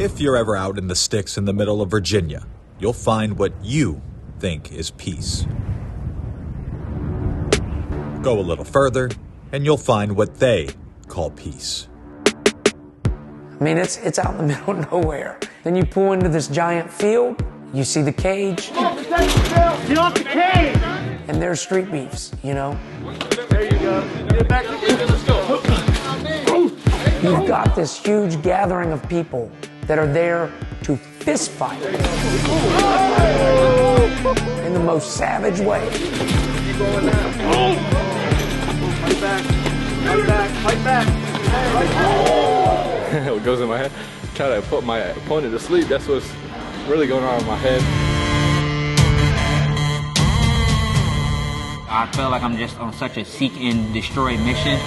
If you're ever out in the sticks in the middle of Virginia, you'll find what you think is peace. Go a little further, and you'll find what they call peace. I mean, it's out in the middle of nowhere. Then you pull into this giant field, you see the cage. Get off the cage! And there's street beefs, you know? There you go. Get back to the let's go. You've got this huge gathering of people that are there to fist fight in the most savage way. Keep going now. Fight back. Fight back. Fight back. Fight back. What goes in my head? Try to put my opponent to sleep. That's what's really going on in my head. I feel like I'm just on such a seek and destroy mission.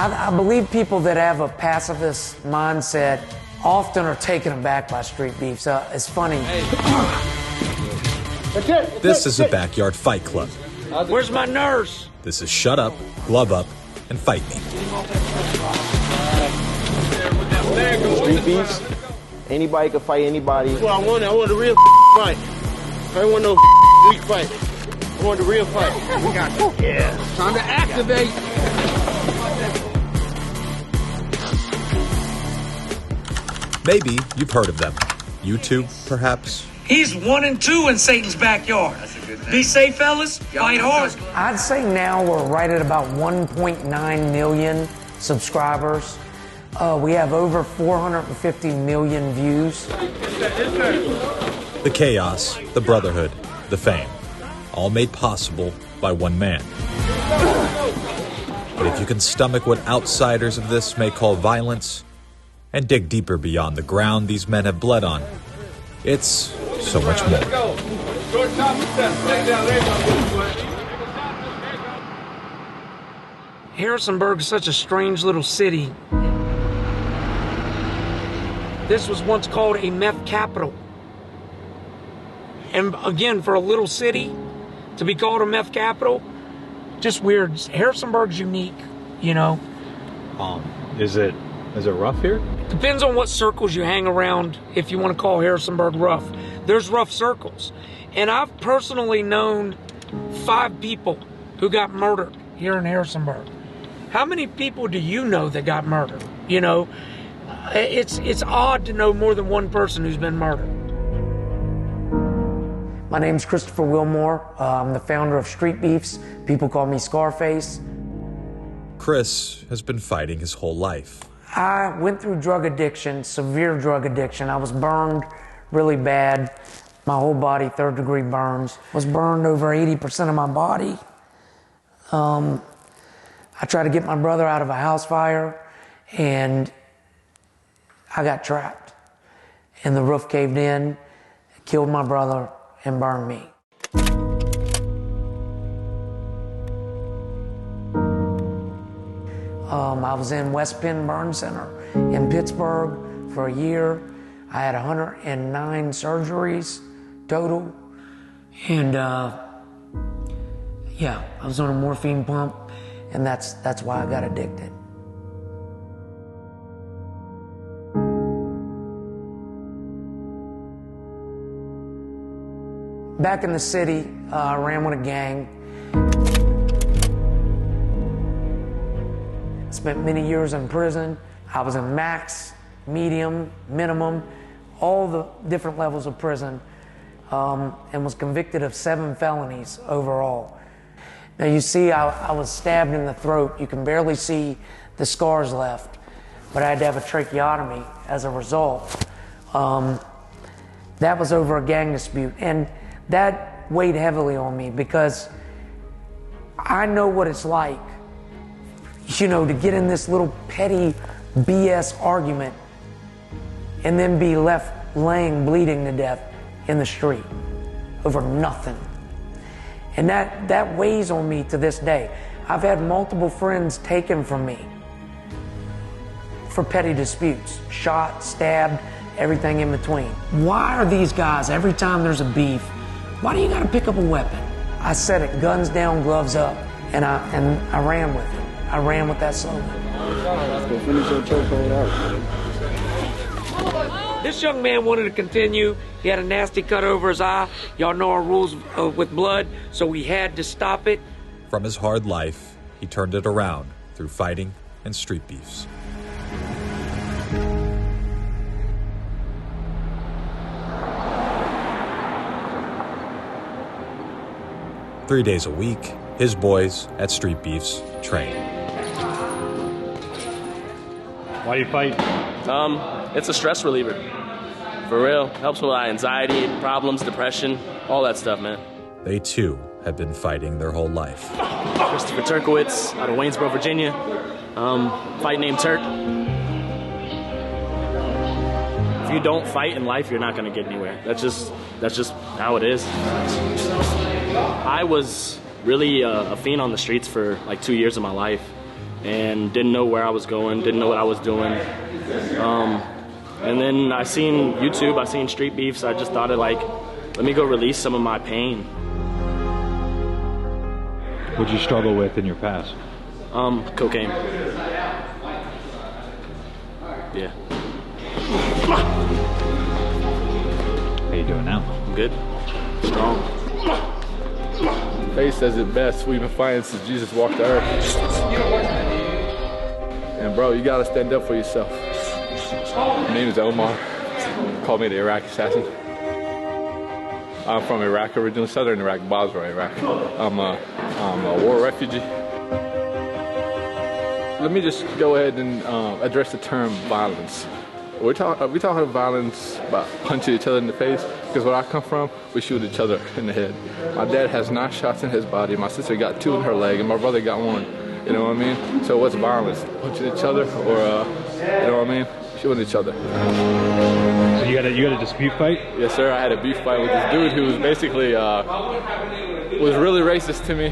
I believe people that have a pacifist mindset often are taken aback by street beefs. It's funny. This is a backyard fight club. Where's my nurse? This is shut up, glove up, and fight me. Street beefs, anybody can fight anybody. Well, I want a real fight. I don't want no weak fight. I want the real fight. We got it. Yeah. Time to activate. Maybe you've heard of them. YouTube, perhaps? He's 1 and 2 in Satan's backyard. Be safe, fellas. Fight hard. I'd say now we're right at about 1.9 million subscribers. We have over 450 million views. The chaos, the brotherhood, the fame, all made possible by one man. But if you can stomach what outsiders of this may call violence, and dig deeper beyond the ground these men have bled on, it's so much more. Harrisonburg is such a strange little city. This was once called a meth capital. And again, for a little city to be called a meth capital, just weird. Harrisonburg's unique, you know. Is it rough here? Depends on what circles you hang around if you want to call Harrisonburg rough. There's rough circles. And I've personally known 5 people who got murdered here in Harrisonburg. How many people do you know that got murdered? You know, it's odd to know more than one person who's been murdered. My name's Christopher Wilmore. I'm the founder of Street Beefs. People call me Scarface. Chris has been fighting his whole life. I went through drug addiction, severe drug addiction. I was burned really bad. My whole body, 3rd-degree burns. Was burned over 80% of my body. I tried to get my brother out of a house fire, and I got trapped. And the roof caved in, killed my brother, and burned me. I was in West Penn Burn Center in Pittsburgh for a year. I had 109 surgeries total. And yeah, I was on a morphine pump, and that's why I got addicted. Back in the city, I ran with a gang. Spent many years in prison. I was in max, medium, minimum, all the different levels of prison, and was convicted of 7 felonies overall. Now you see, I was stabbed in the throat. You can barely see the scars left, but I had to have a tracheotomy as a result. That was over a gang dispute, and that weighed heavily on me because I know what it's like, you know, to get in this little petty BS argument and then be left laying bleeding to death in the street over nothing. And that weighs on me to this day. I've had multiple friends taken from me for petty disputes, shot, stabbed, everything in between. Why are these guys, every time there's a beef, why do you gotta pick up a weapon? I said it, guns down, gloves up, and I ran with it. I ran with that slogan. Let's go finish your chokehold out. This young man wanted to continue. He had a nasty cut over his eye. Y'all know our rules with blood, so we had to stop it. From his hard life, he turned it around through fighting and street beefs. Three days a week, his boys at Street Beefs train. Why do you fight? It's a stress reliever. For real. Helps with anxiety, problems, depression, all that stuff, man. They too had been fighting their whole life. Christopher Turkowitz out of Waynesboro, Virginia. Fight named Turk. If you don't fight in life, you're not gonna get anywhere. That's just how it is. I was really a fiend on the streets for like 2 years of my life and didn't know where I was going, didn't know what I was doing. And then I seen YouTube, I seen Street Beefs, I just thought of like, let me go release some of my pain. What'd you struggle with in your past? Cocaine. Yeah. How you doing now? I'm good. Strong. Faith says it best. We've been fighting since Jesus walked the earth. And bro, you gotta stand up for yourself. My name is Omar. Call me the Iraqi assassin. I'm from Iraq originally, southern Iraq, Basra, Iraq. I'm a war refugee. Let me just go ahead and address the term violence. We talking violence about punching each other in the face, because where I come from, we shoot each other in the head. My dad has 9 shots in his body, my sister got 2 in her leg, and my brother got 1. You know what I mean? So what's violence? Punching each other, or you know what I mean? Shooting each other. So you got a dispute fight? Yes, sir. I had a beef fight with this dude who was basically was really racist to me.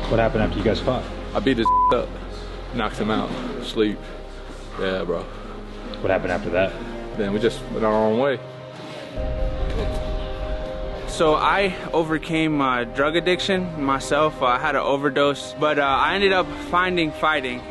What happened after you guys fought? I beat his up, knocked him out, sleep. Yeah, bro. What happened after that? Then we just went our own way. So I overcame drug addiction myself. I had an overdose, but I ended up finding fighting.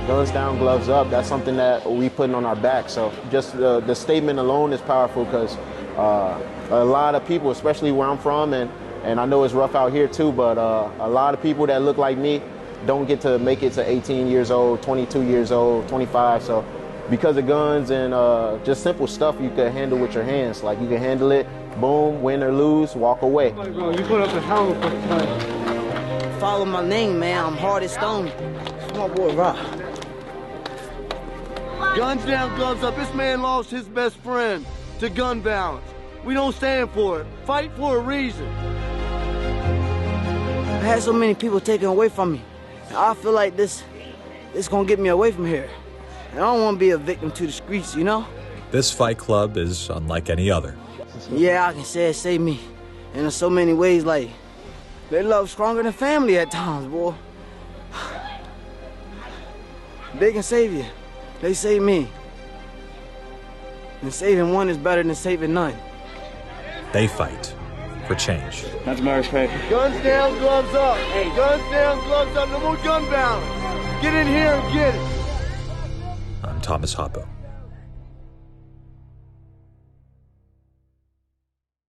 Guns down, gloves up, that's something that we putting on our back. So just the statement alone is powerful, because a lot of people, especially where I'm from, and I know it's rough out here too, but a lot of people that look like me don't get to make it to 18 years old, 22 years old, 25. So because of guns and just simple stuff you can handle with your hands. Like you can handle it, boom, win or lose, walk away. You put up a hell of a fight. Follow my name, man. I'm hard as stone. It's my boy Rock. Guns down, gloves up. This man lost his best friend to gun violence. We don't stand for it. Fight for a reason. I had so many people taken away from me. I feel like this gonna get me away from here. I don't want to be a victim to the streets, you know? This fight club is unlike any other. Yeah, I can say it saved me. And in so many ways, like, they love stronger than family at times, boy. They can save you. They save me. And saving one is better than saving none. They fight for change. That's my respect. Guns down, gloves up. Hey, guns down, gloves up. No more gun violence. Get in here and get it. I'm Tomas Hoppough.